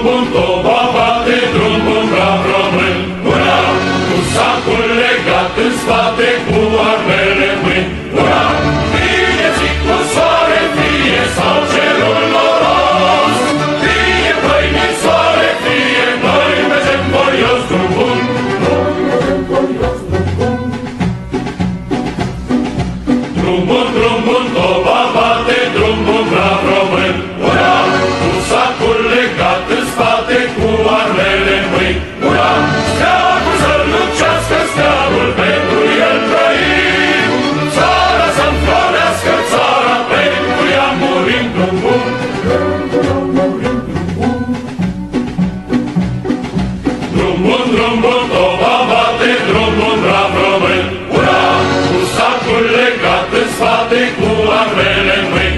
bun, toba bate, drum bun, brav român. Ura! Cu sacul legat în spate, cu armele în mâini. Ura! Fie zi cu soare, fie sau cerul noros, fie pâine în soare, fie noi mergem voios, drum bun. Drum bun, toba bate, drum bun, brav român. Ura! Cu sacul legat în spate, cu armele în mâini. Ura! Steagul să-l lucească, steagul pentru el trăim. Țara să-mi florească, țara pentru ea murim, drum bun. Drum bun, toba bate, drum bun, brav român. Ura! Cu sacul legat în spate, cu armele în mâini.